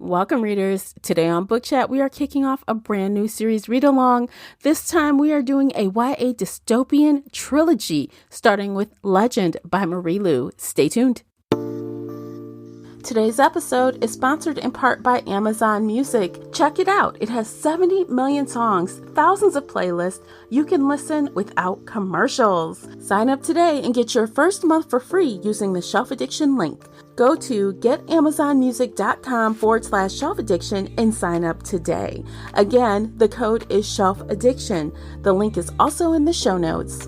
Welcome, readers. Today on Book Chat, we are kicking off a brand new series read-along. This time, we are doing a YA dystopian trilogy, starting with Legend by Marie Lu. Stay tuned. Today's episode is sponsored in part by Amazon Music. Check it out. It has 70 million songs, thousands of playlists. You can listen without commercials. Sign up today and get your first month for free using the Shelf Addiction link. Go to getamazonmusic.com/shelf addiction and sign up today. Again, the code is Shelf Addiction. The link is also in the show notes.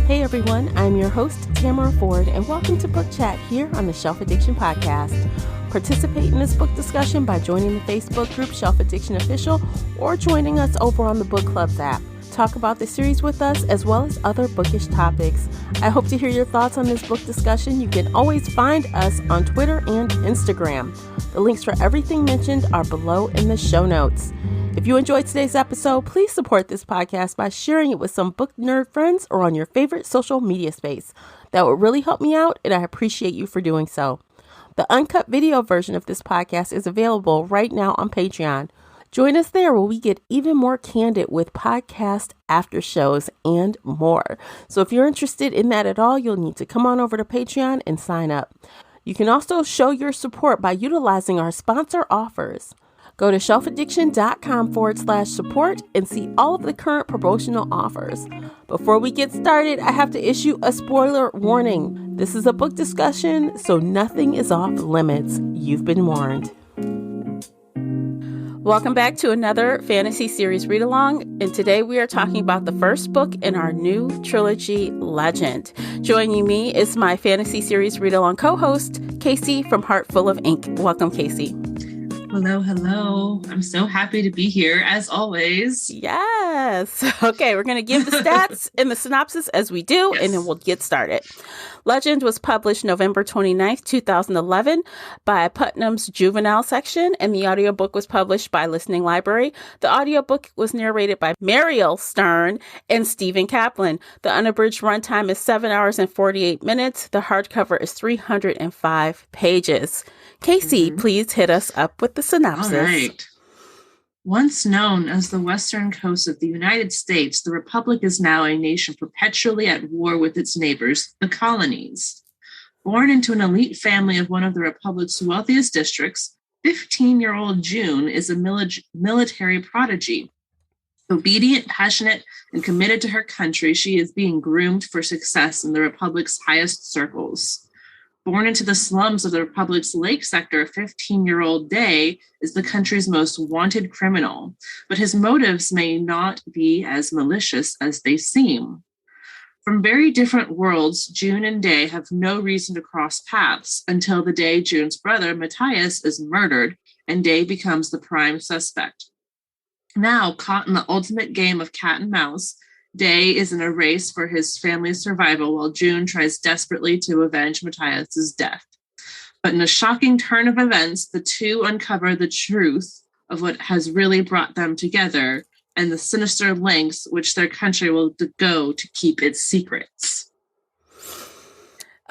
Hey everyone, I'm your host, Tamara Ford, and welcome to Book Chat here on the Shelf Addiction Podcast. Participate in this book discussion by joining the Facebook group Shelf Addiction Official or joining us over on the Book Clubs app. Talk about the series with us as well as other bookish topics. I hope to hear your thoughts on this book discussion. You can always find us on Twitter and Instagram. The links for everything mentioned are below in the show notes. If you enjoyed today's episode, please support this podcast by sharing it with some book nerd friends or on your favorite social media space. That would really help me out, and I appreciate you for doing so. The uncut video version of this podcast is available right now on Patreon. Join us there where we get even more candid with podcast after shows and more. So if you're interested in that at all, you'll need to come on over to Patreon and sign up. You can also show your support by utilizing our sponsor offers. Go to shelfaddiction.com/support and see all of the current promotional offers. Before we get started, I have to issue a spoiler warning. This is a book discussion, so nothing is off limits. You've been warned. Welcome back to another fantasy series read-along, and today we are talking about the first book in our new trilogy, Legend. Joining me is my fantasy series read-along co-host, Casey from Heart Full of Ink. Welcome, Casey. Hello, hello. I'm so happy to be here, as always. Yes. Okay, we're going to give the stats and the synopsis as we do, and then we'll get started. Legend was published November 29th, 2011 by Putnam's Juvenile section, and the audiobook was published by Listening Library. The audiobook was narrated by Mariel Stern and Stephen Kaplan. The unabridged runtime is 7 hours and 48 minutes. The hardcover is 305 pages. Casey, please hit us up with the synopsis. All right. Once known as the western coast of the United States, the Republic is now a nation perpetually at war with its neighbors, the colonies. Born into an elite family of one of the Republic's wealthiest districts, 15-year-old June is a military prodigy. Obedient, passionate, and committed to her country, she is being groomed for success in the Republic's highest circles. Born into the slums of the Republic's Lake Sector, 15-year-old Day is the country's most wanted criminal, but his motives may not be as malicious as they seem. From very different worlds, June and Day have no reason to cross paths until the day June's brother, Matthias, is murdered and Day becomes the prime suspect. Now, caught in the ultimate game of cat and mouse, Day is in a race for his family's survival while June tries desperately to avenge Matthias's death. But in a shocking turn of events, the two uncover the truth of what has really brought them together and the sinister lengths which their country will go to keep its secrets.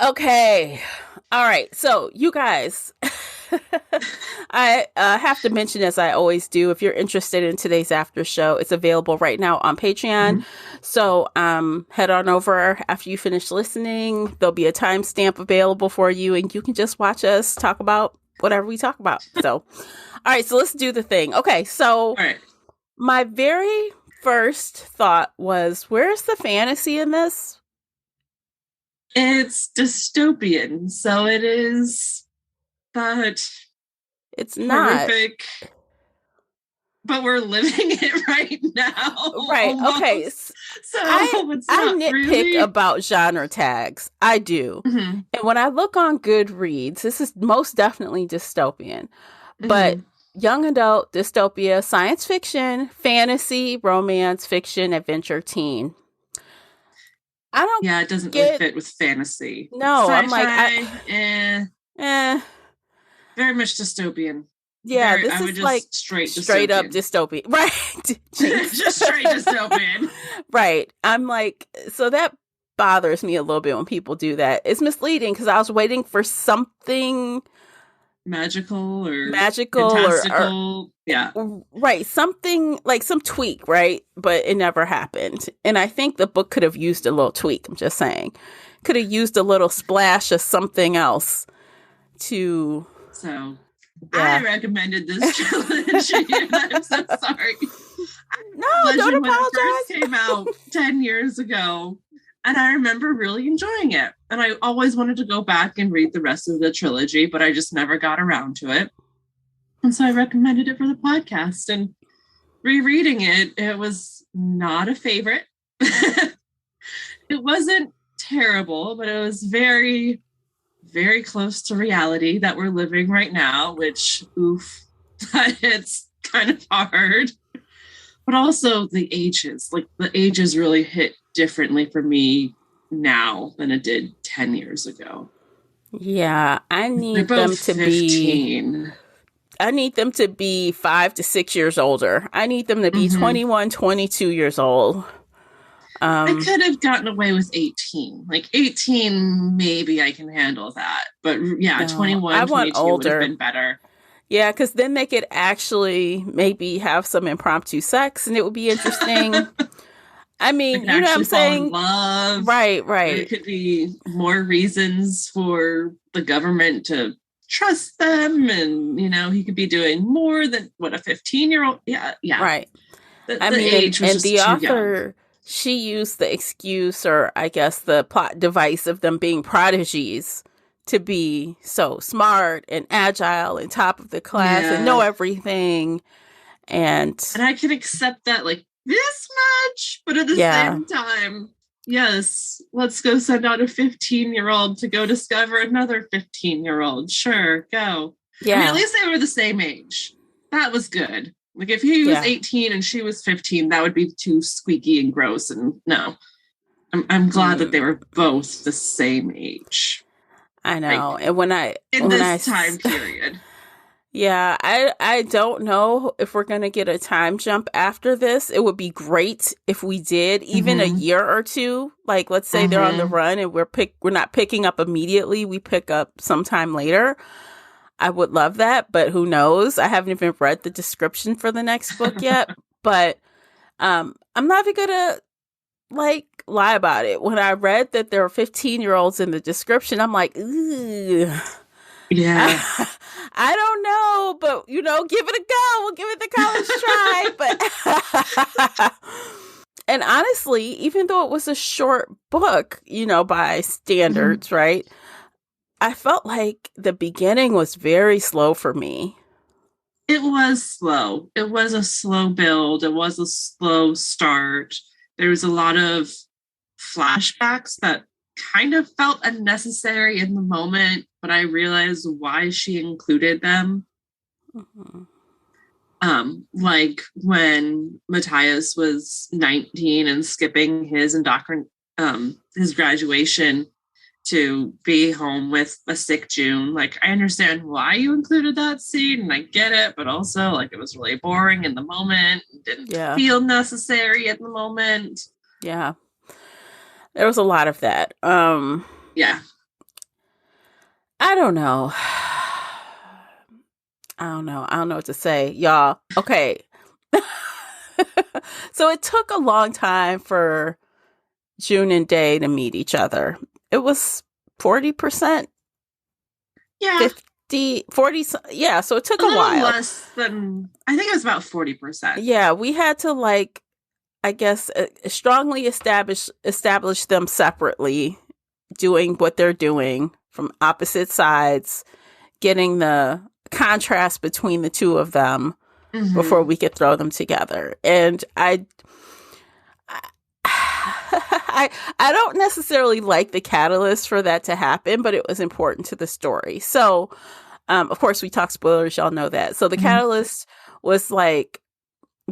Okay. All right. So you guys, I have to mention, as I always do, if you're interested in today's after show, it's available right now on Patreon. So head on over after you finish listening. There'll be a timestamp available for you, and you can just watch us talk about whatever we talk about. So, all right, so let's do the thing. Okay, so my very first thought was, where's the fantasy in this? It's dystopian, so it is, but it's not horrific. But we're living it right now. Right. Almost. Okay. So I nitpick really about genre tags. I do. And when I look on Goodreads, this is most definitely dystopian. But young adult, dystopia, science fiction, fantasy, romance, fiction, adventure, teen. I don't. Yeah, it doesn't really fit with fantasy. No, Sci-fi, I'm like, very much dystopian. Yeah, this I would is just like straight up dystopian. dystopian. Right. Jinx. Just straight dystopian. Right. I'm like, so that bothers me a little bit when people do that. It's misleading because I was waiting for something Magical or magical fantastical. Yeah. right, something like some tweak, right? But it never happened. And I think the book could have used a little tweak. I'm just saying. Could have used a little splash of something else to. So Yeah. I recommended this trilogy, and I'm so sorry. No, Legend don't when it apologize. first came out 10 years ago, and I remember really enjoying it. And I always wanted to go back and read the rest of the trilogy, but I just never got around to it. And so I recommended it for the podcast. And rereading it, it was not a favorite. It wasn't terrible, but it was very, very close to reality that we're living right now, which, oof, it's kind of hard. But also the ages, like the ages really hit differently for me now than it did 10 years ago. Yeah, I need They're them both to 15. be. I need them to be 5 to 6 years older. I need them to be 21, 22 years old. I could have gotten away with 18. Like 18, maybe I can handle that. But yeah, No, 21, I want 22 would older. have been better. Yeah, because then they could actually maybe have some impromptu sex and it would be interesting. I mean, you know what I'm saying? Love. Right. There could be more reasons for the government to trust them. And, you know, he could be doing more than what a 15-year-old. Yeah. Right. The I mean, age was and the just too author, young. she used the excuse, or I guess the plot device of them being prodigies to be so smart and agile and top of the class and know everything. And I can accept that like this much, but at the same time, yes, let's go send out a 15-year-old to go discover another 15-year-old. Sure, go. Yeah. I mean, at least they were the same age. That was good. Like if he was 18 and she was 15, that would be too squeaky and gross. And no, I'm glad that they were both the same age. I know. Like, and in this time period. Yeah, I don't know if we're going to get a time jump after this. It would be great if we did, even a year or two. Like, let's say they're on the run and we're not picking up immediately. We pick up sometime later. I would love that, but who knows? I haven't even read the description for the next book yet. But I'm not even going to lie about it. When I read that there were 15-year-olds in the description, I'm like, ugh. Yeah. I don't know, but give it a go. We'll give it the college try. But and honestly, even though it was a short book, by standards, right? I felt like the beginning was very slow for me. It was slow. It was a slow build. It was a slow start. There was a lot of flashbacks that kind of felt unnecessary in the moment, but I realized why she included them. Like when Matthias was 19 and skipping his graduation to be home with a sick June. Like, I understand why you included that scene, and I get it, but also, like, it was really boring in the moment. It didn't feel necessary at the moment. Yeah. There was a lot of that. Yeah. I don't know. I don't know what to say, y'all. Okay. So it took a long time for June and Day to meet each other. It was 40%. Yeah. 50, 40. Yeah. So it took a while. Less than, I think it was about 40%. Yeah. We had to I guess, strongly establish them separately, doing what they're doing from opposite sides, getting the contrast between the two of them before we could throw them together. And I don't necessarily like the catalyst for that to happen, but it was important to the story. So, of course, we talk spoilers. Y'all know that. So the catalyst was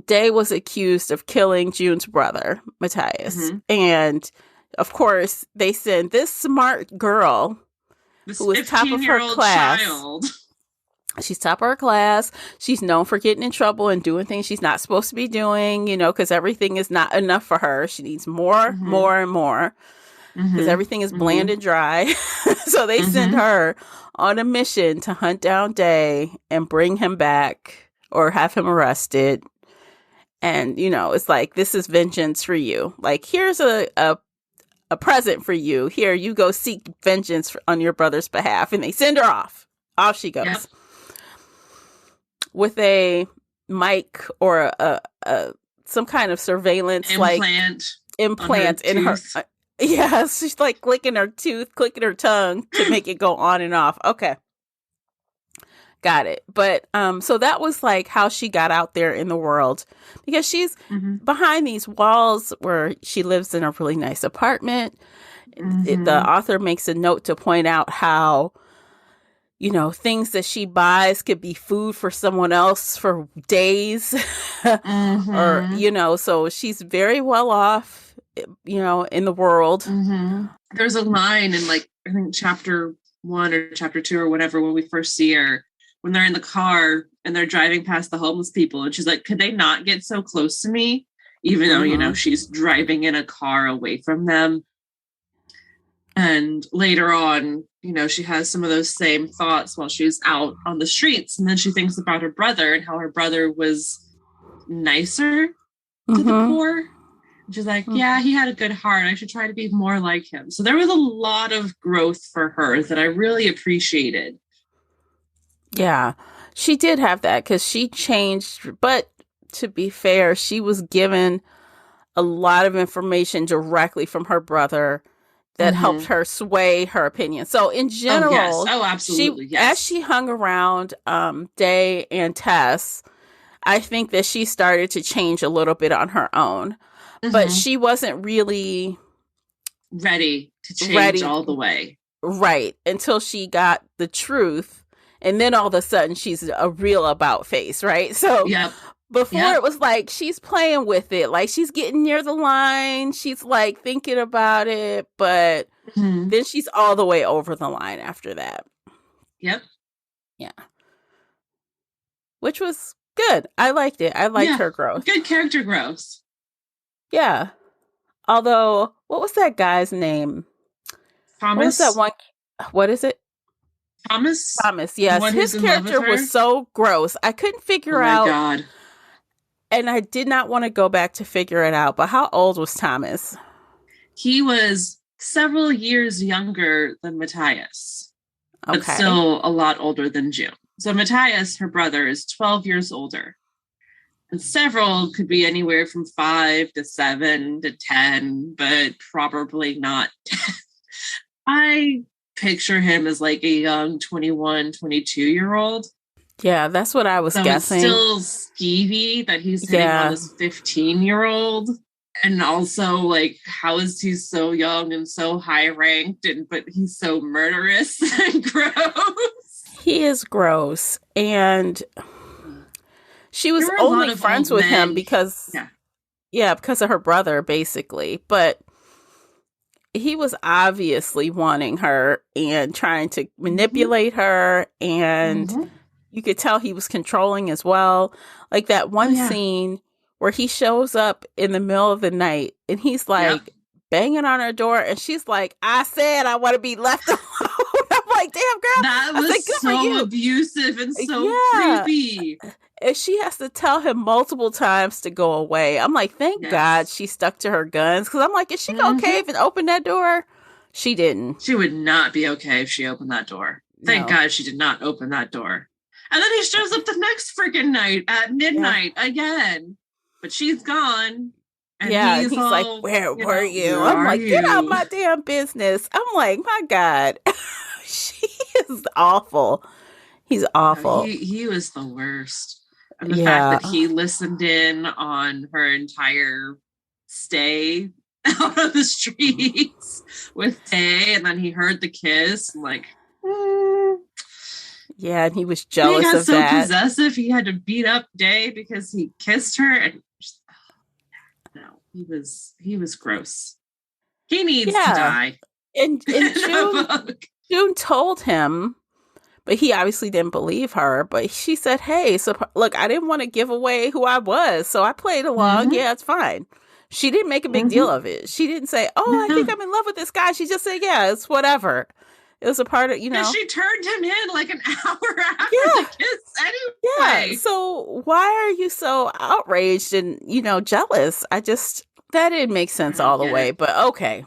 Day was accused of killing June's brother, Matthias. And, of course, they send this smart girl, who was top of her class, She's top of her class. She's known for getting in trouble and doing things she's not supposed to be doing, because everything is not enough for her. She needs more, more, and more, because everything is bland and dry. So they send her on a mission to hunt down Day and bring him back or have him arrested. And, it's like, this is vengeance for you. Like, here's a present for you. Here, you go seek vengeance on your brother's behalf. And they send her off. Off she goes. Yep. With a mic or some kind of surveillance implant in her. Yes, she's like clicking her tooth, clicking her tongue to make it go on and off. Okay. Got it. But so that was like how she got out there in the world, because she's behind these walls where she lives in a really nice apartment. The author makes a note to point out how, things that she buys could be food for someone else for days. Or, so she's very well off, in the world. There's a line in, like, I think chapter 1 or chapter 2 or whatever, when we first see her, when they're in the car and they're driving past the homeless people. And she's like, could they not get so close to me? Even though, she's driving in a car away from them. And later on, she has some of those same thoughts while she's out on the streets. And then she thinks about her brother and how her brother was nicer to the poor. And she's like, yeah, he had a good heart. I should try to be more like him. So there was a lot of growth for her that I really appreciated. Yeah, she did have that, because she changed. But to be fair, she was given a lot of information directly from her brother that helped her sway her opinion. So in general, absolutely. As she hung around Day and Tess, I think that she started to change a little bit on her own. But she wasn't really ready to change all the way. Right. Until she got the truth. And then all of a sudden she's a real about face, right? So before it was like she's playing with it. Like she's getting near the line. She's like thinking about it. But then she's all the way over the line after that. Yep. Yeah. Which was good. I liked it. I liked her growth. Good character growth. Yeah. Although, what was that guy's name? Thomas. What was that one? What is it? Thomas. Yes. His character was so gross. I couldn't figure out. Oh my God. And I did not want to go back to figure it out. But how old was Thomas? He was several years younger than Matthias. But still a lot older than June. So Matthias, her brother, is 12 years older. And several could be anywhere from 5 to 7 to 10, but probably not 10. I picture him as like a young 21, 22-year-old. Yeah, that's what I was guessing. It's still skeevy that he's hitting on this 15-year-old. And also, like, how is he so young and so high-ranked, but he's so murderous and gross? He is gross. And she was only friends with him because, because of her brother, basically. But he was obviously wanting her and trying to manipulate her. And you could tell he was controlling as well. Like that one scene where he shows up in the middle of the night and he's like banging on her door. And she's like, I said I want to be left alone. I'm like, damn, girl. That was so abusive and so creepy. And she has to tell him multiple times to go away. I'm like, thank God she stuck to her guns. Because I'm like, is she going to cave and open that door? She didn't. She would not be okay if she opened that door. Thank God she did not open that door. And then he shows up the next freaking night at midnight again. But she's gone. And he's like, where were you? I'm like, get out my damn business. I'm like, my God. She is awful. He's awful. He was the worst. And the fact that he listened in on her entire stay out on the streets with Tay, and then he heard the kiss, like, yeah, and he was jealous of that. He got so possessive, he had to beat up Day because he kissed her, and he was gross. He needs to die. And June told him But he obviously didn't believe her. But she said, hey, so look, I didn't want to give away who I was. So I played along. Mm-hmm. Yeah, it's fine. She didn't make a big deal Mm-hmm. of it. She didn't say, oh, I think No. I'm in love with this guy. She just said, yeah, it's whatever. It was a part of, Because she turned him in like an hour after Yeah. the kiss Yeah. anyway. So why are you so outraged and, jealous? That didn't make sense all the way, but okay.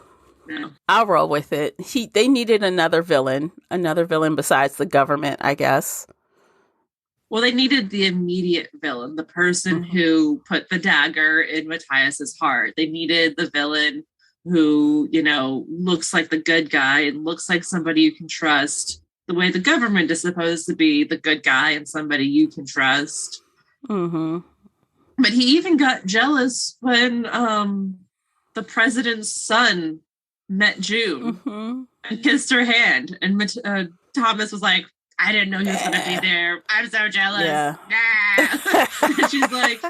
No. I'll roll with it. They needed another villain besides the government, I guess. Well, they needed the immediate villain, the person who put the dagger in Matthias's heart. They needed the villain who, looks like the good guy and looks like somebody you can trust, the way the government is supposed to be the good guy and somebody you can trust. Mm-hmm. But he even got jealous when the president's son met June and kissed her hand. And Thomas was like, I didn't know he was going to be there. I'm so jealous. Yeah. Nah. And she's like,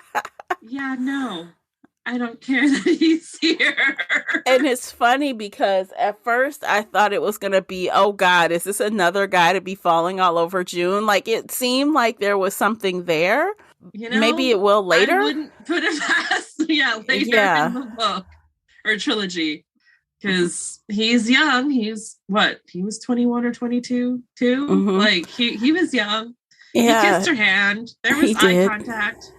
yeah, no, I don't care that he's here. And it's funny because at first I thought it was going to be, oh God, is this another guy to be falling all over June? Like it seemed like there was something there. Maybe it will later. I wouldn't put it past, later in the book or trilogy. Because he's young. He's what? He was 21 or 22 too. Mm-hmm. Like he was young. Yeah. He kissed her hand. There was eye contact.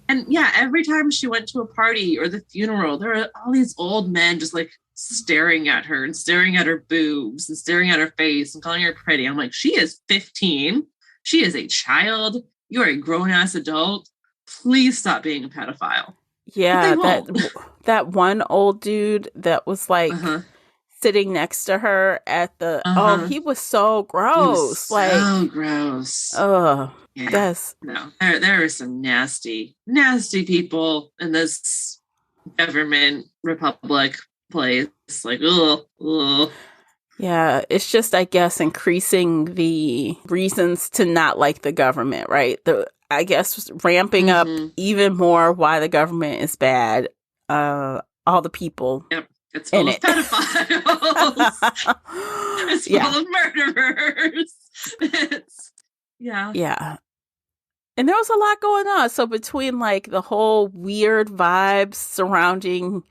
And yeah, every time she went to a party or the funeral, there were all these old men just like staring at her and staring at her boobs and staring at her face and calling her pretty. I'm like, she is 15. She is a child. You are a grown-ass adult. Please stop being a pedophile. Yeah, that one old dude that was like sitting next to her at the he was so gross. So gross. Oh, yeah. Yes. No. There are some nasty people in this government republic place. Like, ugh. Yeah, it's just, I guess, increasing the reasons to not like the government, right? I guess ramping up even more why the government is bad. All the people. Yep. It's full of pedophiles. It's full of murderers. Yeah. And there was a lot going on. So between like the whole weird vibes surrounding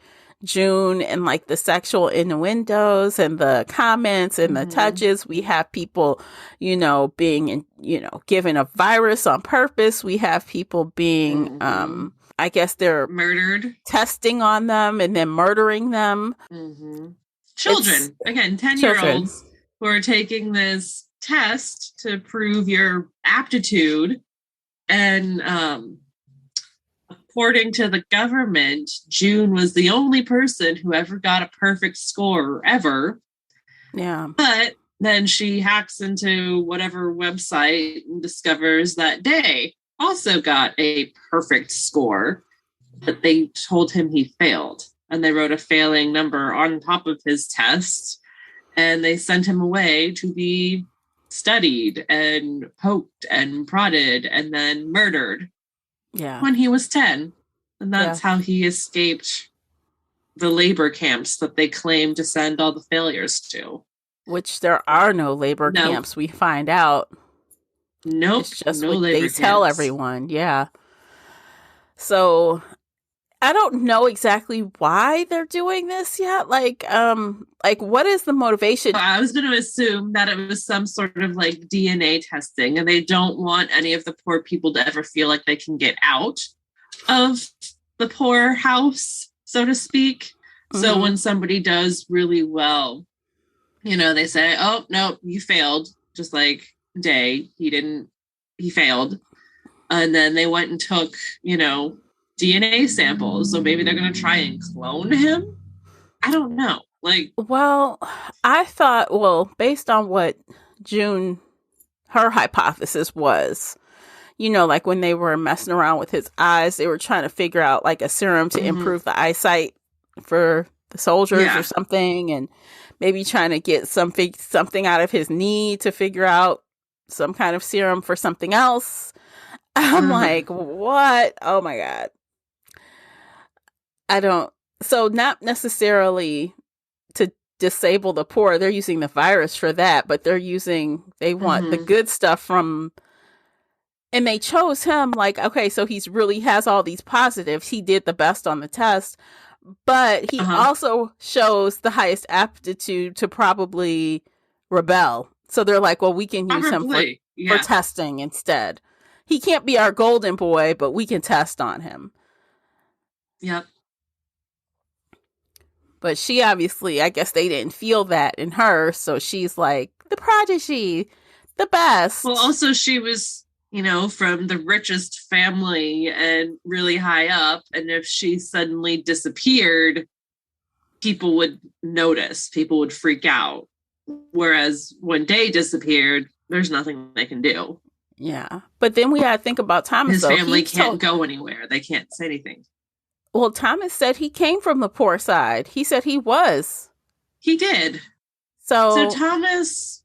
June and like the sexual innuendos and the comments and the touches, we have people, being, given a virus on purpose. We have people being, I guess they're murdered, testing on them and then murdering them. Children, again, 10-year-olds who are taking this test to prove your aptitude. And, according to the government, June was the only person who ever got a perfect score ever. Yeah. But then she hacks into whatever website and discovers that Day also got a perfect score, but they told him he failed. And they wrote a failing number on top of his test. And they sent him away to be studied and poked and prodded and then murdered. Yeah. When he was 10. And that's how he escaped the labor camps that they claim to send all the failures to. Which there are no labor camps, we find out. Nope. It's just what they tell everyone. Yeah. So I don't know exactly why they're doing this yet. Like what is the motivation? I was going to assume that it was some sort of like DNA testing, and they don't want any of the poor people to ever feel like they can get out of the poor house, so to speak. So when somebody does really well, they say, oh, no, you failed. Just like Day, he failed. And then they went and took, DNA samples. So maybe they're going to try and clone him. I don't know. Well, I thought, based on what June, her hypothesis was, like when they were messing around with his eyes, they were trying to figure out like a serum to improve the eyesight for the soldiers or something. And maybe trying to get something out of his knee to figure out some kind of serum for something else. I'm like, what? Oh my God. So not necessarily to disable the poor. They're using the virus for that, but they want the good stuff from, and they chose him like, okay, so he's really has all these positives. He did the best on the test, but he also shows the highest aptitude to probably rebel. So they're like, well, we can use him for testing instead. He can't be our golden boy, but we can test on him. Yep. But she obviously, I guess they didn't feel that in her. So she's like, the prodigy, the best. Well, also she was, from the richest family and really high up. And if she suddenly disappeared, people would notice, people would freak out. Whereas when Day disappeared, there's nothing they can do. Yeah. But then we got to think about Thomas. His family can't go anywhere. They can't say anything. Well, Thomas said he came from the poor side. He said he was. He did. So Thomas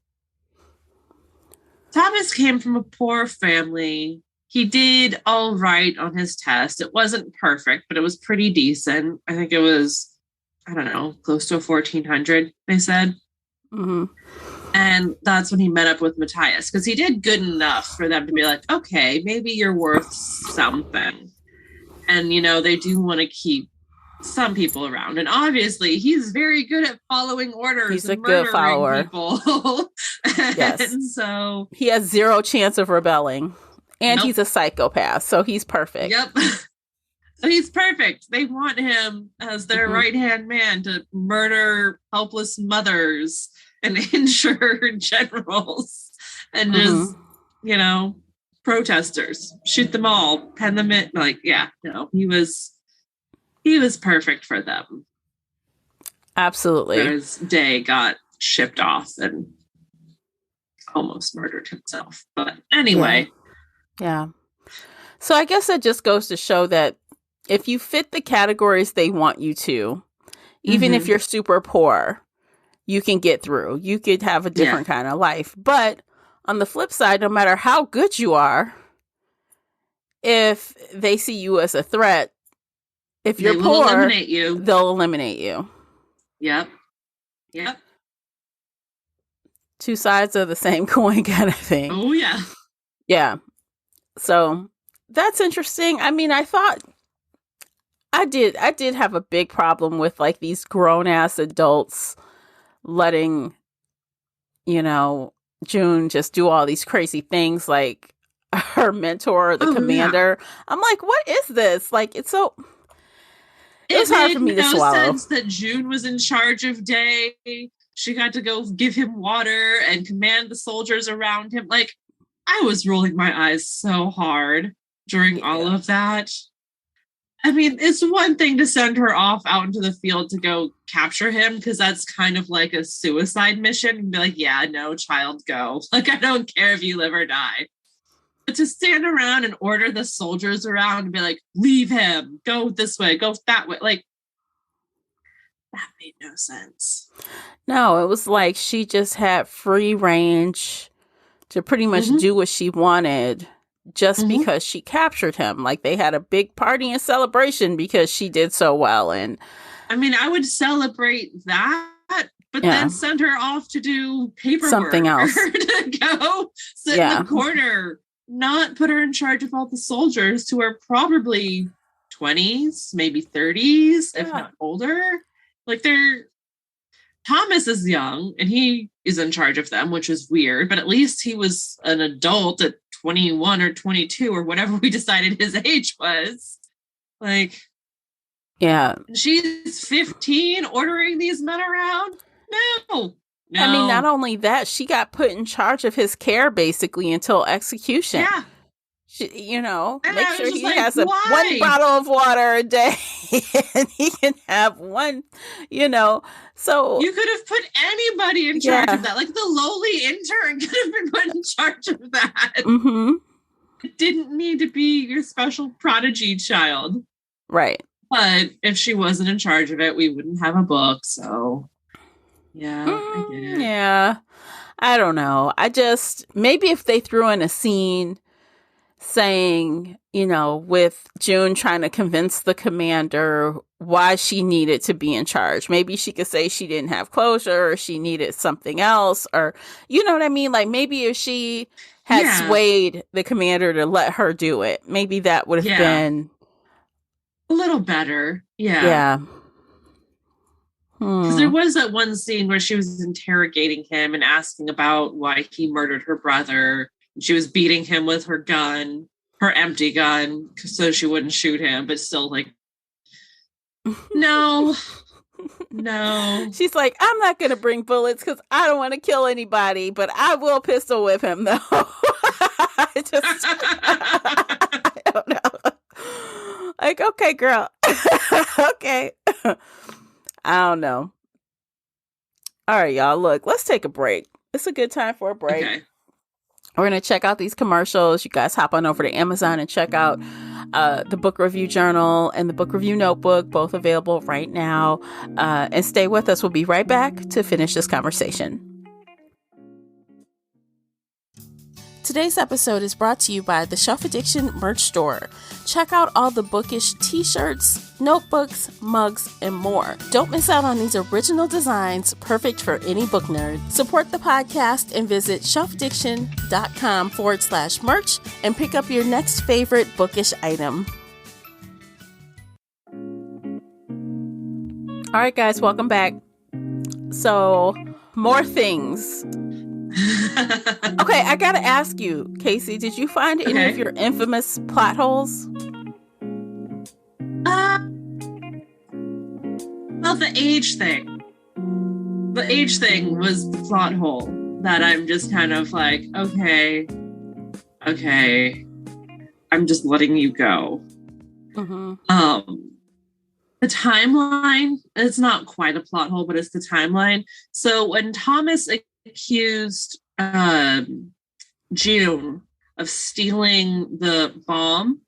came from a poor family. He did all right on his test. It wasn't perfect, but it was pretty decent. I think it was, I don't know, close to a 1400, they said. Mm-hmm. And that's when he met up with Matthias, because he did good enough for them to be like, okay, maybe you're worth something. And, they do want to keep some people around. And obviously, he's very good at following orders. He's a good follower. People. Yes. And so he has zero chance of rebelling. And he's a psychopath. So he's perfect. Yep. So he's perfect. They want him as their right-hand man to murder helpless mothers and injure generals and just, protesters, shoot them all, pen them in. He was perfect for them. Absolutely. Whereas Day got shipped off and almost murdered himself. But anyway. Yeah. So I guess that just goes to show that if you fit the categories they want you to, even if you're super poor, you can get through. You could have a different kind of life. But on the flip side, no matter how good you are, if they see you as a threat, if you're poor, they'll eliminate you. Yep. Two sides of the same coin kind of thing. Oh, yeah. Yeah. So that's interesting. I mean, I thought I did have a big problem with like these grown ass adults letting, June just do all these crazy things, like her mentor, the commander. Yeah. I'm like, what is this? Like, it's so. It was hard for me to swallow. It made no sense that June was in charge of Day. She got to go give him water and command the soldiers around him. Like, I was rolling my eyes so hard during all of that. I mean, it's one thing to send her off out into the field to go capture him, because that's kind of like a suicide mission. And be like, yeah, no, child, go. Like, I don't care if you live or die. But to stand around and order the soldiers around and be like, leave him, go this way, go that way. Like, that made no sense. No, it was like she just had free range to pretty much do what she wanted. Just because she captured him. Like, they had a big party and celebration because she did so well. And I mean, I would celebrate that, but then send her off to do paperwork. Something else. To go sit in the corner. Not put her in charge of all the soldiers who are probably 20s, maybe 30s, if not older. Like, Thomas is young and he is in charge of them, which is weird, but at least he was an adult at 21 or 22 or whatever we decided his age was. Like, yeah, she's 15 ordering these men around. No. I mean, not only that, she got put in charge of his care basically until execution. Yeah. She, make sure he has one bottle of water a day and he can have one, so. You could have put anybody in charge of that. Like, the lowly intern could have been put in charge of that. Mm-hmm. It didn't need to be your special prodigy child. Right. But if she wasn't in charge of it, we wouldn't have a book. So, yeah, I get it. Yeah. I don't know. Maybe if they threw in a scene saying, with June trying to convince the commander why she needed to be in charge. Maybe she could say she didn't have closure or she needed something else, or, you know what I mean? Like maybe if she had swayed the commander to let her do it, maybe that would have been a little better. Yeah. Because there was that one scene where she was interrogating him and asking about why he murdered her brother. She was beating him with her gun, her empty gun, so she wouldn't shoot him, but still like, no. She's like, I'm not going to bring bullets because I don't want to kill anybody, but I will pistol whip him, though. I don't know. Like, okay, girl. Okay. I don't know. All right, y'all. Look, let's take a break. It's a good time for a break. Okay. We're going to check out these commercials. You guys hop on over to Amazon and check out the Book Review Journal and the Book Review Notebook, both available right now. And stay with us. We'll be right back to finish this conversation. Today's episode is brought to you by the Shelf Addiction merch store. Check out all the bookish t-shirts, notebooks, mugs, and more. Don't miss out on these original designs, perfect for any book nerd. Support the podcast and visit shelfaddiction.com/merch and pick up your next favorite bookish item. All right, guys, welcome back. So, more things. Okay, I gotta ask you, Casey, did you find any of your infamous plot holes? Well, the age thing. The age thing was the plot hole that I'm just kind of like, okay, I'm just letting you go. Mm-hmm. The timeline, it's not quite a plot hole, but it's the timeline. So when Thomas accused June of stealing the bomb,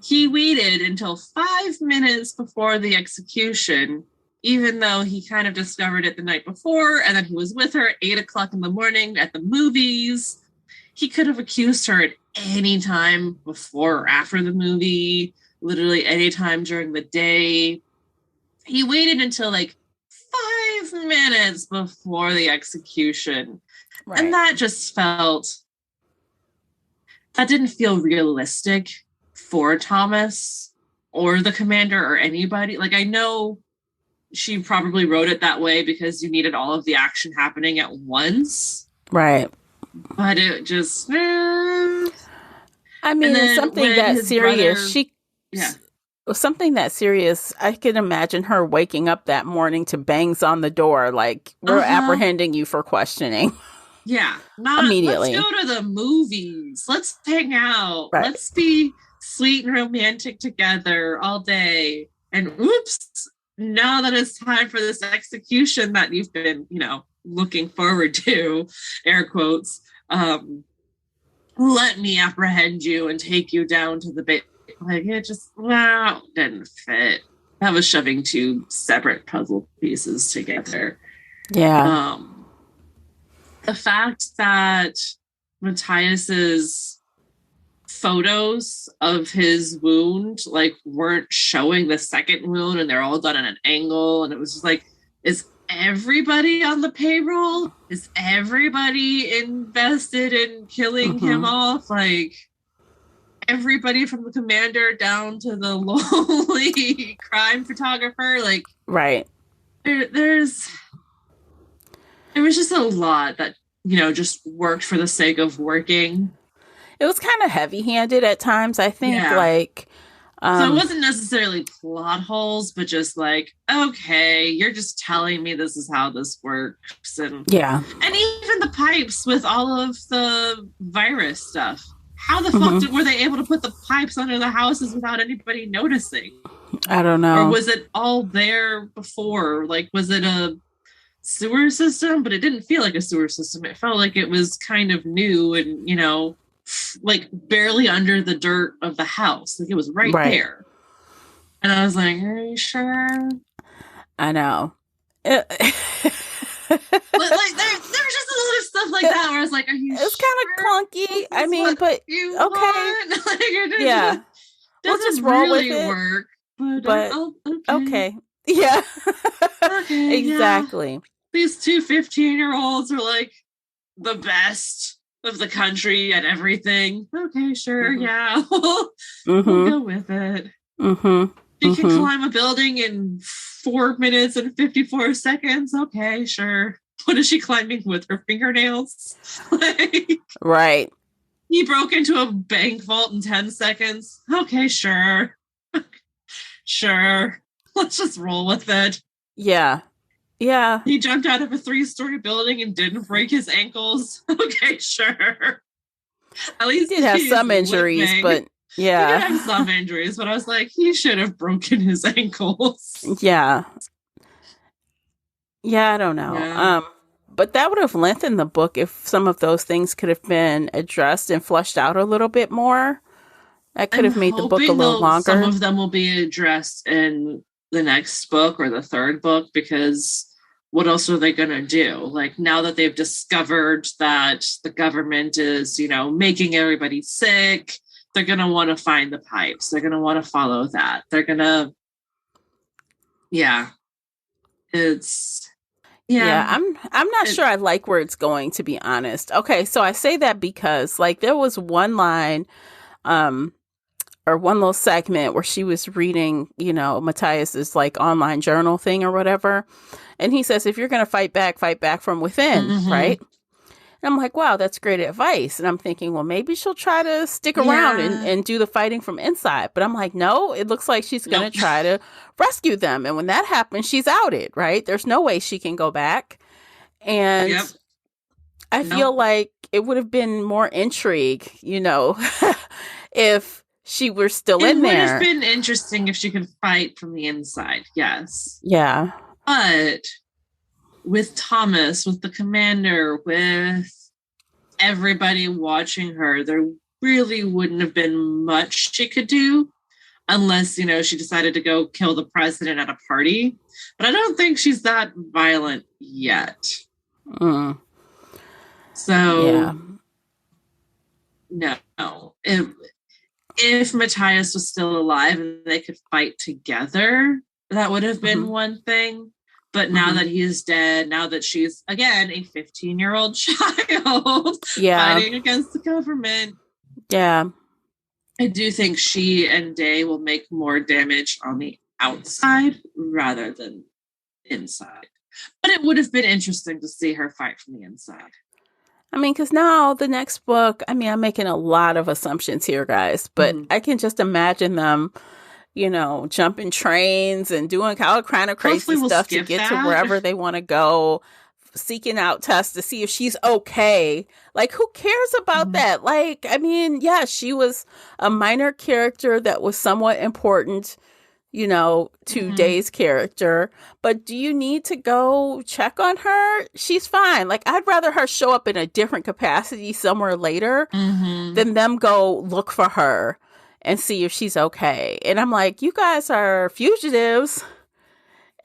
he waited until 5 minutes before the execution, even though he kind of discovered it the night before, and then he was with her at 8:00 in the morning at the movies. He could have accused her at any time before or after the movie, literally any time during the day. He waited until like 5 minutes before the execution. Right. And that didn't feel realistic for Thomas or the commander or anybody. Like, I know she probably wrote it that way because you needed all of the action happening at once. Right. But it just... I mean, it's something that serious. Something that serious, I can imagine her waking up that morning to bangs on the door, like, we're apprehending you for questioning. Yeah. Not immediately. Let's go to the movies. Let's hang out. Right. Let's be sweet and romantic together all day. And oops, now that it's time for this execution that you've been, looking forward to, air quotes, let me apprehend you and take you down to the base. Like, it just, didn't fit. That was shoving two separate puzzle pieces together. Yeah. The fact that Matthias's photos of his wound, weren't showing the second wound, and they're all done at an angle, and it was just like, is everybody on the payroll? Is everybody invested in killing him off? Like, everybody from the commander down to the lowly crime photographer? Like, right. There was just a lot that, just worked for the sake of working. It was kind of heavy-handed at times, I think. Yeah. So it wasn't necessarily plot holes, but just like, okay, you're just telling me this is how this works. And even the pipes with all of the virus stuff. How the fuck were they able to put the pipes under the houses without anybody noticing? I don't know. Or was it all there before? Like, was it a sewer system? But it didn't feel like a sewer system. It felt like it was kind of new and, barely under the dirt of the house. Like, it was right there. And I was like, are you sure? I know. But, there's just a lot of stuff like that where I was like, are you It's sure kind of clunky. I mean, what but you okay. want? Like, Yeah. We'll doesn't just roll really with it. work. But okay. okay. Yeah. Okay. Exactly. Yeah. These two 15-year-olds are like the best of the country at everything. Okay, sure. Mm-hmm. Yeah. Mm-hmm. We'll go with it. Mm-hmm. She can climb a building in 4 minutes and 54 seconds. Okay, sure. What is she climbing with her fingernails? Like, right. he broke into a bank vault in 10 seconds. Okay, sure. Sure. Let's just roll with it. Yeah. Yeah. He jumped out of a 3-story building and didn't break his ankles. Okay, sure. At least he did have some injuries, but yeah. He did have some injuries, but I was like, he should have broken his ankles. Yeah. Yeah, I don't know. Yeah. But that would have lengthened the book if some of those things could have been addressed and fleshed out a little bit more. That could have made the book a little longer. Some of them will be addressed in the next book or the third book, because what else are they going to do? Like, now that they've discovered that the government is, making everybody sick, they're going to want to find the pipes. They're going to want to follow that. They're going to, yeah. I'm not sure I like where it's going, to be honest. Okay, so I say that because like there was one line or one little segment where she was reading, Matthias's like online journal thing or whatever. And he says, if you're going to fight back from within, Mm-hmm. right? And I'm like, wow, that's great advice. And I'm thinking, well, maybe she'll try to stick around and do the fighting from inside. But I'm like, no, it looks like she's going to try to rescue them. And when that happens, she's outed, right? There's no way she can go back. And I feel like it would have been more intrigue, if she were still in there. It would have been interesting if she could fight from the inside. Yes. Yeah. But with Thomas, with the commander, with everybody watching her, there really wouldn't have been much she could do unless, she decided to go kill the president at a party. But I don't think she's that violent yet. So, no. If Matthias was still alive and they could fight together, that would have been one thing. But now that he is dead, now that she's, again, a 15-year-old child fighting against the government. Yeah. I do think she and Day will make more damage on the outside rather than inside. But it would have been interesting to see her fight from the inside. I mean, because now the next book, I'm making a lot of assumptions here, guys, but I can just imagine them, jumping trains and doing all kind of crazy stuff to get to wherever they want to go, seeking out Tess to see if she's okay. Like, who cares about that? Like, she was a minor character that was somewhat important, to Day's character. But do you need to go check on her? She's fine. Like, I'd rather her show up in a different capacity somewhere later than them go look for her and see if she's okay. And I'm like, you guys are fugitives.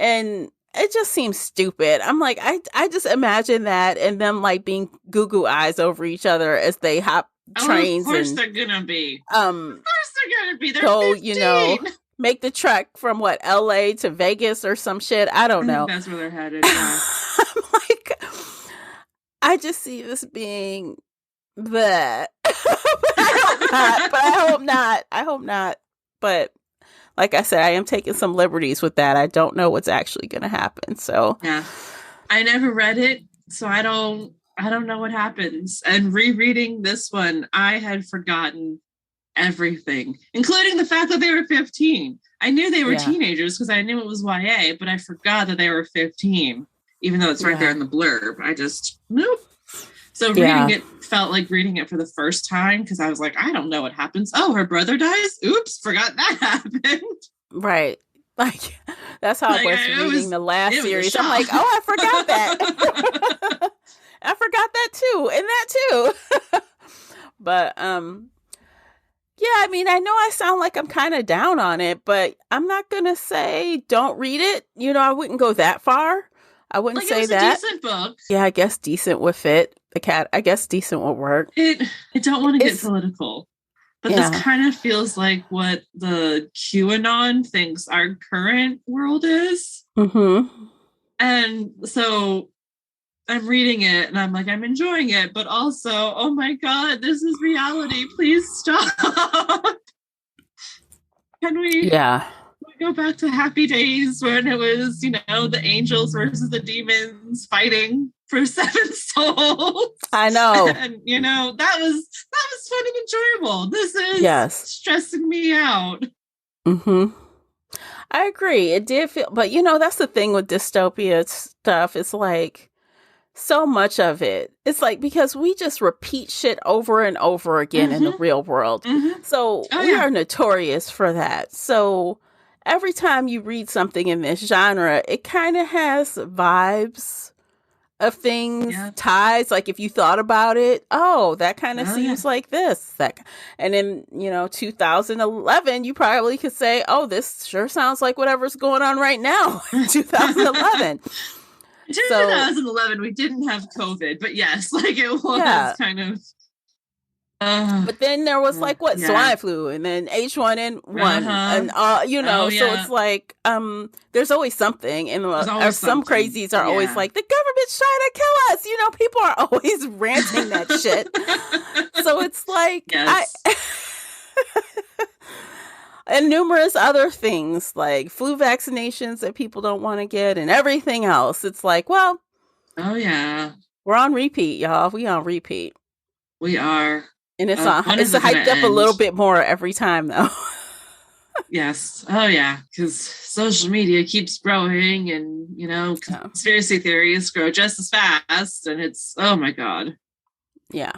And it just seems stupid. I'm like, I just imagine that and them like being goo eyes over each other as they hop trains. Of course they're gonna be. Of course they're gonna be. They're go, 15. Make the trek from LA to Vegas or some shit. I don't know. That's where they're headed. Yeah. I'm like, I just see this being the. I hope not. I hope not. But like I said, I am taking some liberties with that. I don't know what's actually going to happen. So yeah, I never read it, so I don't know what happens. And rereading this one, I had forgotten everything, including the fact that they were 15. I knew they were teenagers because I knew it was YA, but I forgot that they were 15, even though it's right there in the blurb. I just nope. So reading it felt like reading it for the first time because I was like, I don't know what happens. Oh, her brother dies? Oops, forgot that happened. Right. Like, that's how I was reading the last series. I'm like, oh, I forgot that. I forgot that too. And that too. But, I know I sound like I'm kind of down on it, but I'm not going to say don't read it. I wouldn't go that far. I wouldn't say that. A decent book. Yeah, I guess decent would fit. the cat. I guess decent would work. I don't want to get It's- political, but Yeah. this kind of feels like what the QAnon thinks our current world is. Mm-hmm. And so I'm reading it and I'm like, I'm enjoying it, but also, oh my God, this is reality. Please stop. Can we go back to happy days when it was, you know, the angels versus the demons fighting for 7 souls? I know. And you know, that was fun and enjoyable. This is stressing me out. Mm-hmm. I agree. It did feel, but you know, that's the thing with dystopia stuff. It's like so much of it. It's like because we just repeat shit over and over again in the real world. So we are notorious for that. So every time you read something in this genre, it kind of has vibes of things, ties. Like if you thought about it, oh, that kind of seems like this. And in 2011, you probably could say, oh, this sure sounds like whatever's going on right now in 2011. In 2011, we didn't have COVID, but yes, like it was kind of. But then there was swine flu and then H1N1 and so it's like there's always something and some crazies are always like the government's trying to kill us, people are always ranting that shit. So it's like and numerous other things like flu vaccinations that people don't want to get and everything else. It's like, well, we're on repeat, y'all. We on repeat. We are. And it's hyped up a little bit more every time, though. Yes. Oh, yeah. Because social media keeps growing and, conspiracy theories grow just as fast. And it's, oh, my God. Yeah.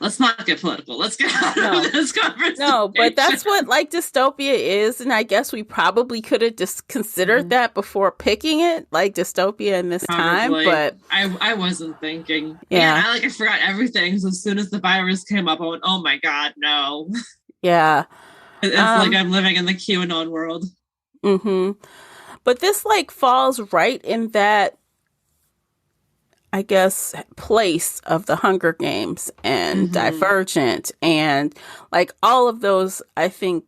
Let's not get political. Let's get out of this conversation. No, but that's what dystopia is. And I guess we probably could have just considered that before picking it, like dystopia in this time. But I wasn't thinking. I forgot everything. So as soon as the virus came up, I went, oh my God, no. Yeah. It's like I'm living in the QAnon world. Mm-hmm. But this falls right in that, I guess, place of the Hunger Games and Divergent and all of those, I think,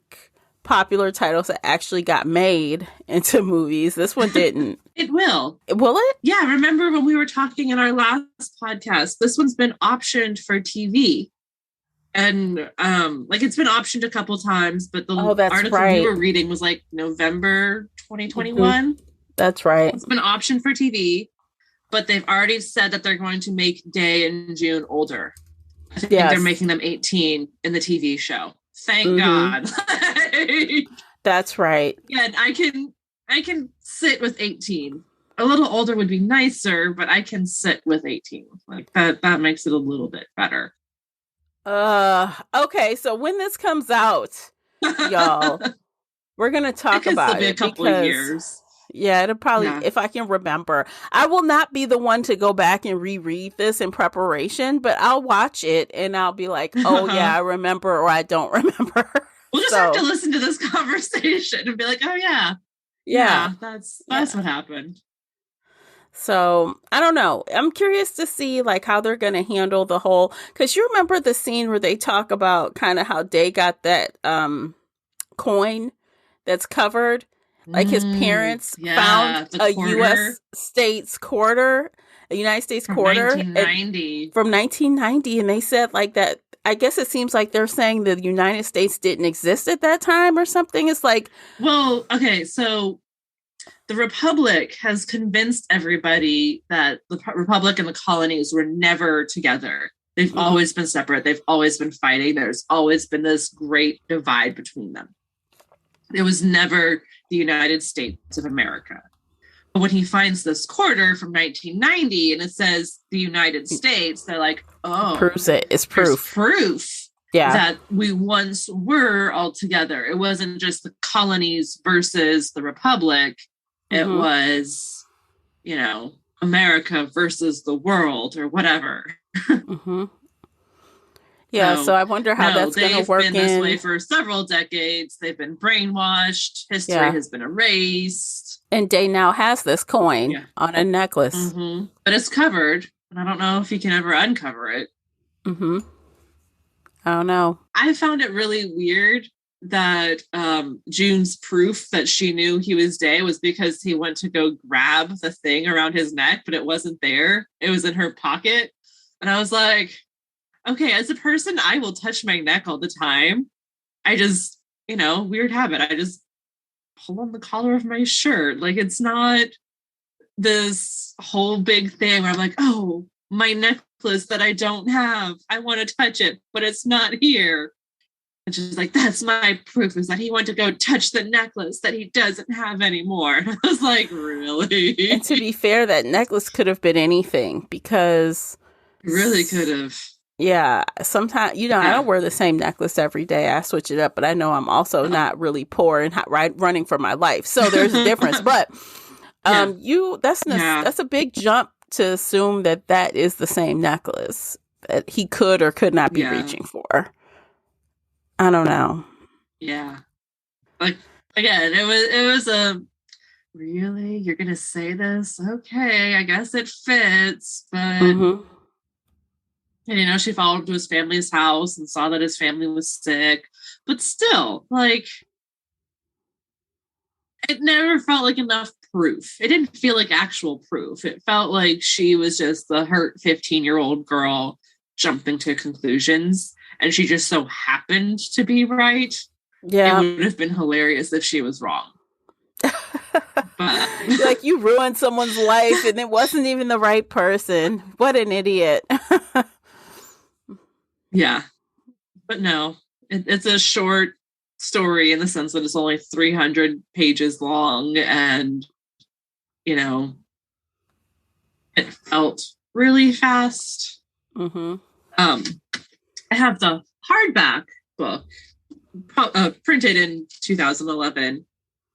popular titles that actually got made into movies. This one didn't. It will. Will it? Yeah. Remember when we were talking in our last podcast, this one's been optioned for TV. And it's been optioned a couple times, but the article we were reading was November 2021. That's right. It's been optioned for TV. But they've already said that they're going to make Day and June older. I think they're making them 18 in the TV show. Thank God. That's right. Yeah, I can sit with 18. A little older would be nicer, but I can sit with 18. That makes it a little bit better. Okay, so when this comes out, y'all, we're gonna talk about it. A couple of years. Yeah, it'll probably, if I can remember. I will not be the one to go back and reread this in preparation, but I'll watch it and I'll be like, oh yeah, I remember or I don't remember. We'll just have to listen to this conversation and be like, oh yeah. Yeah, that's what happened. So, I don't know. I'm curious to see how they're going to handle the whole, because you remember the scene where they talk about kind of how Day got that coin that's covered. His parents found a U.S. States quarter, a United States quarter from 1990. And they said that, I guess it seems like they're saying the United States didn't exist at that time or something. It's well, okay. So the Republic has convinced everybody that the Republic and the colonies were never together. They've always been separate. They've always been fighting. There's always been this great divide between them. It was never the United States of America. But when he finds this quarter from 1990 and it says the United States, they're like, oh, proves it. It's proof. That we once were all together. It wasn't just the colonies versus the Republic. It was, America versus the world or whatever. Yeah, so I wonder how that's going to work. They've been this way for several decades. They've been brainwashed. History has been erased. And Day now has this coin on a necklace. But it's covered. And I don't know if he can ever uncover it. Mm-hmm. I don't know. I found it really weird that June's proof that she knew he was gay was because he went to go grab the thing around his neck, but it wasn't there. It was in her pocket. And I was like, okay, as a person, I will touch my neck all the time. I just, weird habit. I just pull on the collar of my shirt. Like, it's not this whole big thing where I'm like, oh, my necklace that I don't have. I want to touch it, but it's not here. And she's like, that's my proof, is that he went to go touch the necklace that he doesn't have anymore. And I was like, really? And to be fair, that necklace could have been anything because... Really could have. Yeah. Sometimes, I don't wear the same necklace every day. I switch it up, but I know I'm also not really poor and running for my life. So there's a difference. But that's a big jump to assume that is the same necklace that he could or could not be reaching for. I don't know. Yeah. Like, again, it was a, really? You're going to say this? Okay, I guess it fits. But, and, she followed him to his family's house and saw that his family was sick. But still, like, it never felt like enough proof. It didn't feel like actual proof. It felt like she was just the hurt 15-year-old girl jumping to conclusions. And she just so happened to be right. Yeah. It would have been hilarious if she was wrong. But like, you ruined someone's life and it wasn't even the right person. What an idiot. Yeah. But no, it's a short story in the sense that it's only 300 pages long. And, it felt really fast. Mm-hmm. I have the hardback book printed in 2011.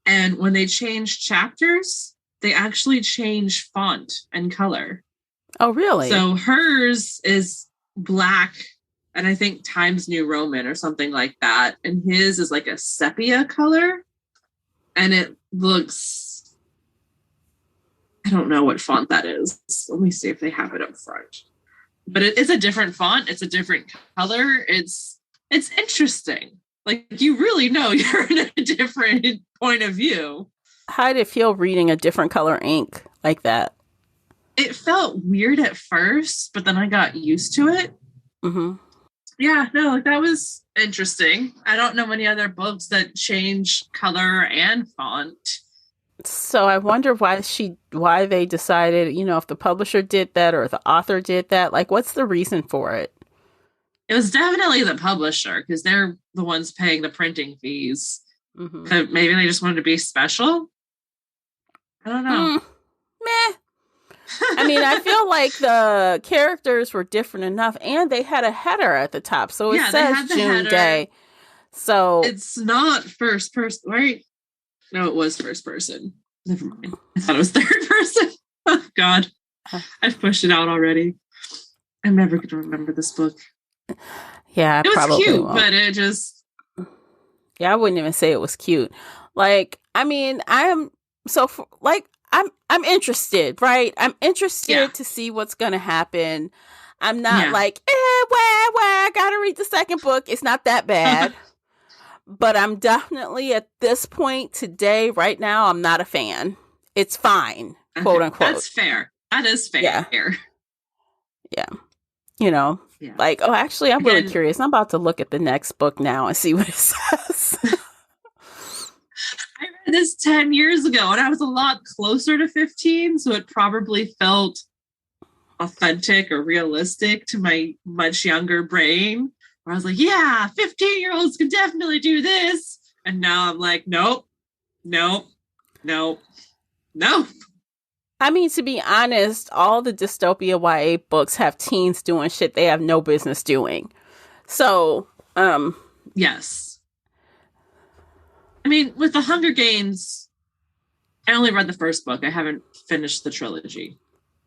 And when they changed chapters, they actually changed font and color. Oh, really? So hers is black and I think Times New Roman or something like that. And his is like a sepia color. And it looks, I don't know what font that is. Let me see if they have it up front. But it's a different font. It's a different color. It's interesting. Like, you really know you're in a different point of view. How did it feel reading a different color ink like that? It felt weird at first, but then I got used to it. Mm-hmm. Yeah, no, that was interesting. I don't know any other books that change color and font. So I wonder why they decided, if the publisher did that or the author did that. Like, what's the reason for it? It was definitely the publisher because they're the ones paying the printing fees. Mm-hmm. So maybe they just wanted to be special. I don't know. Meh. I mean, I feel like the characters were different enough, and they had a header at the top, so it says June header. Day. So it's not first person, right? No, it was first person. Never mind. I thought it was third person. Oh, God. I've pushed it out already. I'm never going to remember this book. Yeah, it was probably cute, won't. but it just... Yeah, I wouldn't even say it was cute. Like, I mean, I'm interested, right? I'm interested to see what's going to happen. I'm not like, I got to read the second book. It's not that bad. But I'm definitely at this point today, right now, I'm not a fan. It's fine, quote unquote. That's fair. That is fair. Yeah. Like, oh, actually, I'm really curious. I'm about to look at the next book now and see what it says. I read this 10 years ago and I was a lot closer to 15. So it probably felt authentic or realistic to my much younger brain. Where I was like, yeah, 15-year-olds can definitely do this. And now I'm like, nope. I mean, to be honest, all the dystopia YA books have teens doing shit they have no business doing. So, yes. I mean, with the Hunger Games, I only read the first book. I haven't finished the trilogy.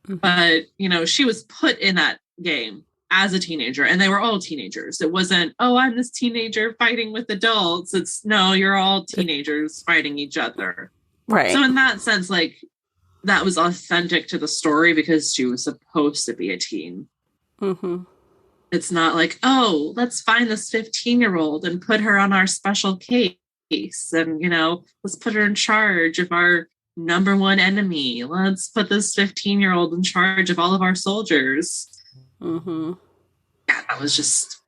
Mm-hmm. But, she was put in that game as a teenager, and they were all teenagers. It wasn't, oh, I'm this teenager fighting with adults. It's, no, you're all teenagers fighting each other. Right. So in that sense, like, that was authentic to the story because she was supposed to be a teen. Mm-hmm. It's not like, oh, let's find this 15-year-old and put her on our special case. And, let's put her in charge of our number one enemy. Let's put this 15-year-old in charge of all of our soldiers. Mm-hmm. Yeah, that was just...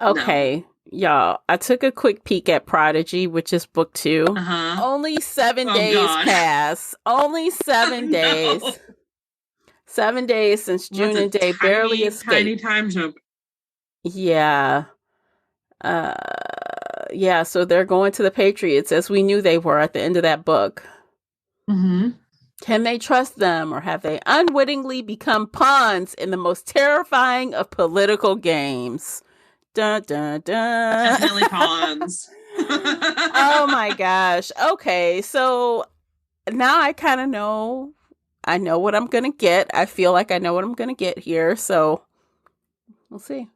Okay, no. Y'all, I took a quick peek at Prodigy, which is book 2. Uh-huh. Only 7 days pass. Only 7 days. No. 7 days since June and Day barely escaped. Tiny time jump. Yeah. Yeah, so they're going to the Patriots as we knew they were at the end of that book. Mm-hmm. Can they trust them, or have they unwittingly become pawns in the most terrifying of political games? Dun, dun, dun. Definitely pawns. Oh my gosh. Okay, so now I kind of know. I know what I'm going to get. I feel like I know what I'm going to get here, so we'll see.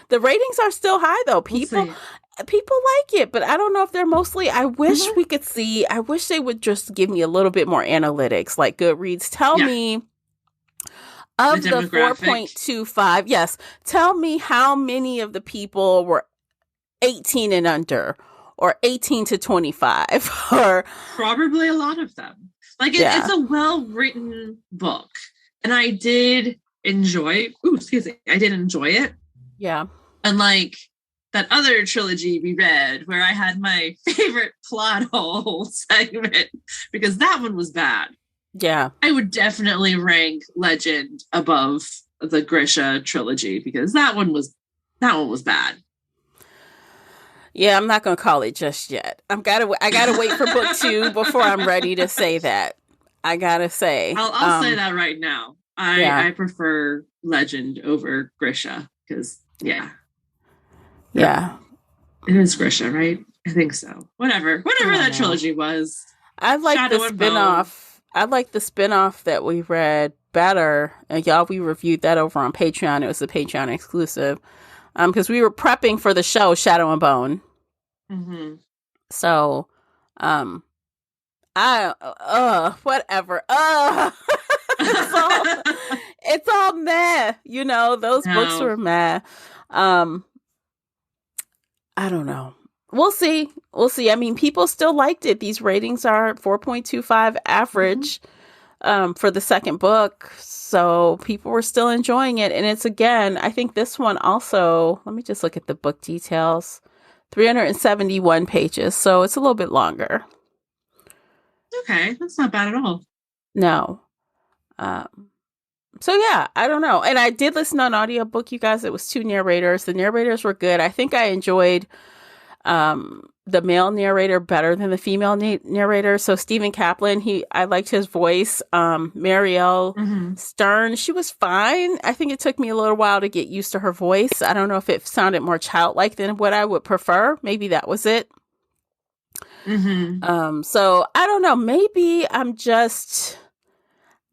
The ratings are still high, though. People like it, but I don't know if they're mostly... I wish we could see... I wish they would just give me a little bit more analytics, like Goodreads. Tell me... Of the 4.25, yes. Tell me how many of the people were 18 and under, or 18 to 25, or... Probably a lot of them. Like, it's a well-written book. And I did enjoy... I did enjoy it. Yeah. And, like, that other trilogy we read, where I had my favorite plot hole segment, because that one was bad. Yeah. I would definitely rank Legend above the Grisha trilogy, because that one was bad. Yeah, I'm not going to call it just yet. I gotta wait for book 2 before I'm ready to say that. I gotta say. I'll say that right now. I prefer Legend over Grisha, because yeah. It is Grisha, right? I think so. Whatever that trilogy was. I like the spinoff. I like the spinoff that we read better. And y'all, we reviewed that over on Patreon. It was a Patreon exclusive. Because we were prepping for the show Shadow and Bone. Mm-hmm. So, whatever. It's all meh. Those books were meh. I don't know. We'll see. I mean, people still liked it. These ratings are 4.25 average for the second book. So people were still enjoying it. And it's, again, I think this one also, let me just look at the book details, 371 pages. So it's a little bit longer. Okay. That's not bad at all. No. So yeah, I don't know. And I did listen on audiobook, you guys. It was 2 narrators. The narrators were good. I think I enjoyed the male narrator better than the female narrator. So Stephen Kaplan, I liked his voice. Marielle Stern, she was fine. I think it took me a little while to get used to her voice. I don't know if it sounded more childlike than what I would prefer. Maybe that was it. So I don't know. Maybe I'm just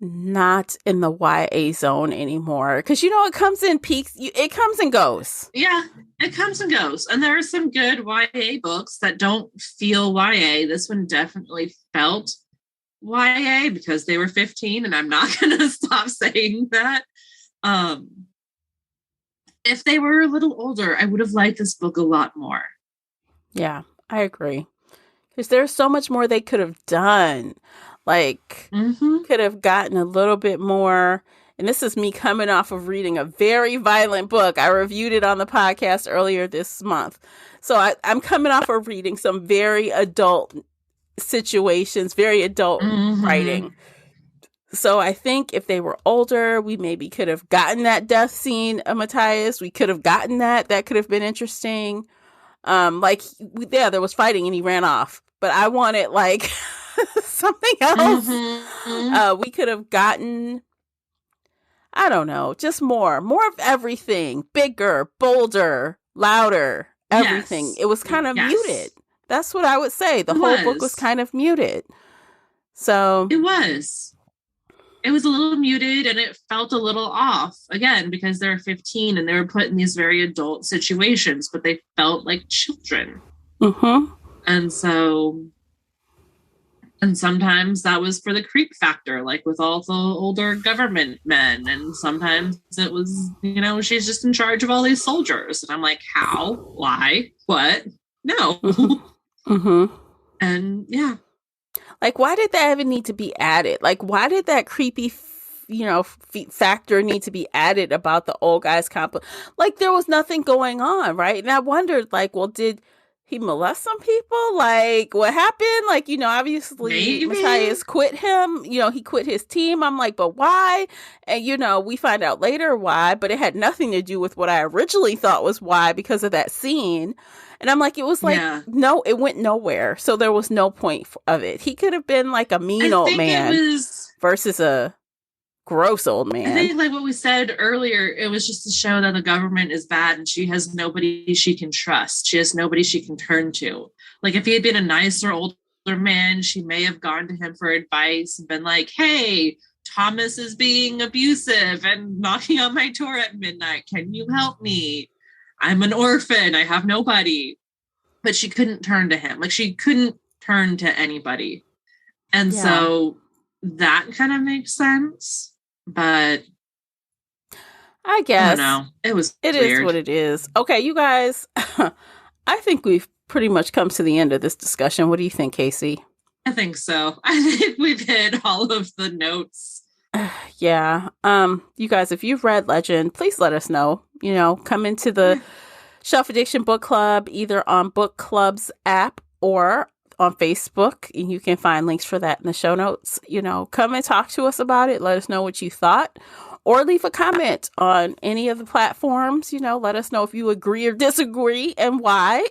not in the YA zone anymore, because it comes in peaks, it comes and goes. Yeah, it comes and goes, and there are some good YA books that don't feel YA. This one definitely felt YA because they were 15, and I'm not gonna stop saying that. If they were a little older, I would have liked this book a lot more. Yeah, I agree, because there's so much more they could have done. Like, could have gotten a little bit more. And this is me coming off of reading a very violent book. I reviewed it on the podcast earlier this month. So I'm coming off of reading some very adult situations, very adult writing. So I think if they were older, we maybe could have gotten that death scene of Matthias. We could have gotten that. That could have been interesting. There was fighting and he ran off. But I wanted, like... something else. We could have gotten, I don't know, just more of everything, bigger, bolder, louder, everything. Yes. It was kind of muted. That's what I would say. The whole book was kind of muted. So it was a little muted, and it felt a little off, again, because they're 15 and they were put in these very adult situations, but they felt like children. And so And sometimes that was for the creep factor, like with all the older government men. And sometimes it was, she's just in charge of all these soldiers. And I'm like, how? Why? What? No. Mm-hmm. And yeah. Like, why did that even need to be added? Like, why did that creepy, factor need to be added about the old guy's Like, there was nothing going on, right? And I wondered, like, well, did he molest some people? Like, what happened? Like, obviously Matthias quit him. He quit his team. I'm like, but why? And, we find out later why, but it had nothing to do with what I originally thought was why because of that scene. And I'm like, it was like, no, it went nowhere. So there was no point of it. He could have been like a mean old man versus a gross old man. I think like what we said earlier, it was just to show that the government is bad and she has nobody she can trust. She has nobody she can turn to. Like if he had been a nicer, older man, she may have gone to him for advice and been like, hey, Thomas is being abusive and knocking on my door at midnight. Can you help me? I'm an orphan. I have nobody. But she couldn't turn to him. Like she couldn't turn to anybody. And so that kind of makes sense. But I guess I don't know. It weird. Is what it is. Okay, you guys, I think we've pretty much come to the end of this discussion. What do you think, Casey? I think so. I think we've hit all of the notes. Yeah. You guys, if you've read Legend, please let us know. Come into the Shelf Addiction Book Club, either on Book Club's app or on Facebook. You can find links for that in the show notes. Come and talk to us about it. Let us know what you thought, or leave a comment on any of the platforms. Let us know if you agree or disagree and why.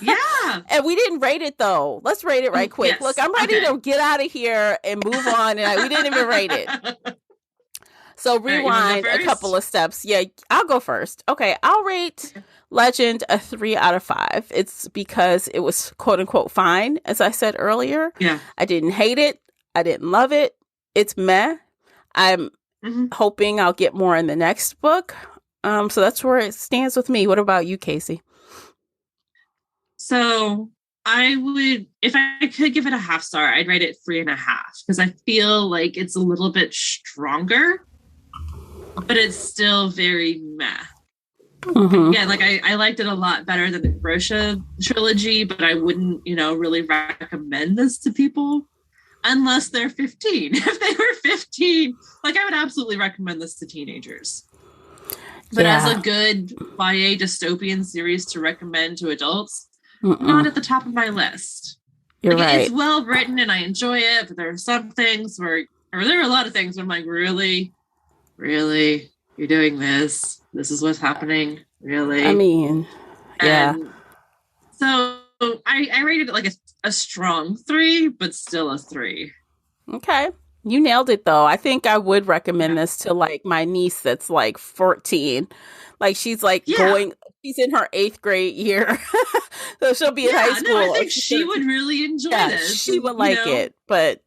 Yeah. And we didn't rate it though. Let's rate it right quick. Yes. Look, I'm ready to get out of here and move on. And we didn't even rate it. So rewind a couple of steps. Yeah, I'll go first. Okay, I'll rate Legend a 3 out of 5. It's because it was quote unquote fine, as I said earlier. Yeah. I didn't hate it. I didn't love it. It's meh. I'm hoping I'll get more in the next book. So that's where it stands with me. What about you, Casey? So I would, if I could give it a half star, I'd rate it 3.5 because I feel like it's a little bit stronger, but it's still very meh. Again, like I liked it a lot better than the Grosha trilogy, but I wouldn't, really recommend this to people unless they're 15. If they were 15, like I would absolutely recommend this to teenagers. But as a good YA dystopian series to recommend to adults, not at the top of my list. You're right. It's well written and I enjoy it, but there are some things where, or there are a lot of things where I'm like, really, you're doing this? This is what's happening? Really? I mean, yeah. And so I rated it like a strong 3, but still a 3. Okay. You nailed it, though. I think I would recommend this to like my niece that's like 14. Like she's like she's in her 8th grade year. So she'll be in high school. No, I think she would really enjoy this. She would like it, but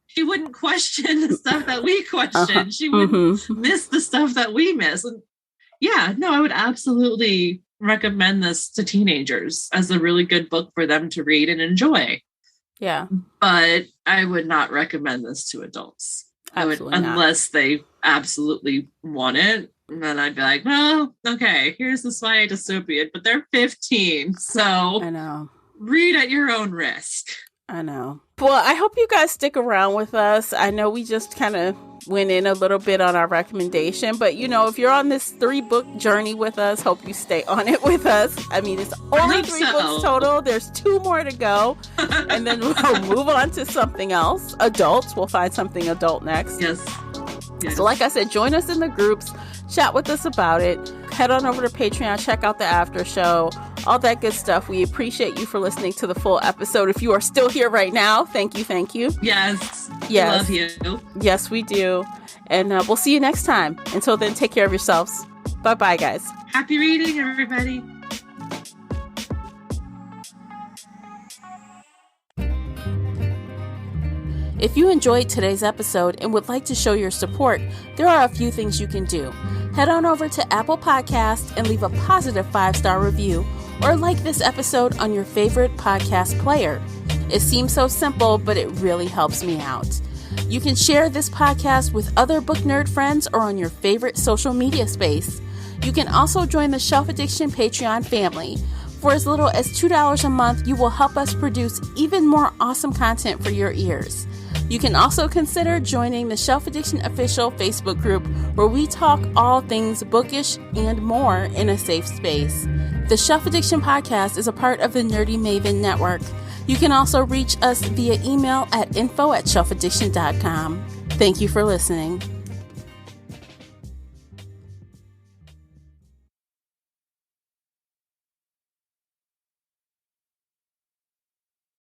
she wouldn't question the stuff that we question. She wouldn't miss the stuff that we miss. And I would absolutely recommend this to teenagers as a really good book for them to read and enjoy. Yeah. But I would not recommend this to adults. Unless they absolutely want it. And then I'd be like, well, okay, here's this YA dystopian, but they're 15. So I know. Read at your own risk. I know. Well, I hope you guys stick around with us. I know we just kind of went in a little bit on our recommendation, but if you're on this 3-book journey with us, hope you stay on it with us. I mean, it's only 3 books total. There's 2 more to go, and then we'll move on to something else. Adults, we'll find something adult next. Yes. So like I said, join us in the groups, chat with us about it. Head on over to Patreon, check out the after show, all that good stuff. We appreciate you for listening to the full episode. If you are still here right now, thank you. Yes. Love you. Yes, we do. And we'll see you next time. Until then, take care of yourselves. Bye-bye, guys. Happy reading, everybody. If you enjoyed today's episode and would like to show your support, there are a few things you can do. Head on over to Apple Podcasts and leave a positive 5-star review, or like this episode on your favorite podcast player. It seems so simple, but it really helps me out. You can share this podcast with other book nerd friends or on your favorite social media space. You can also join the Shelf Addiction Patreon family. For as little as $2 a month, you will help us produce even more awesome content for your ears. You can also consider joining the Shelf Addiction Official Facebook group, where we talk all things bookish and more in a safe space. The Shelf Addiction Podcast is a part of the Nerdy Maven Network. You can also reach us via email at info@shelfaddiction.com. Thank you for listening.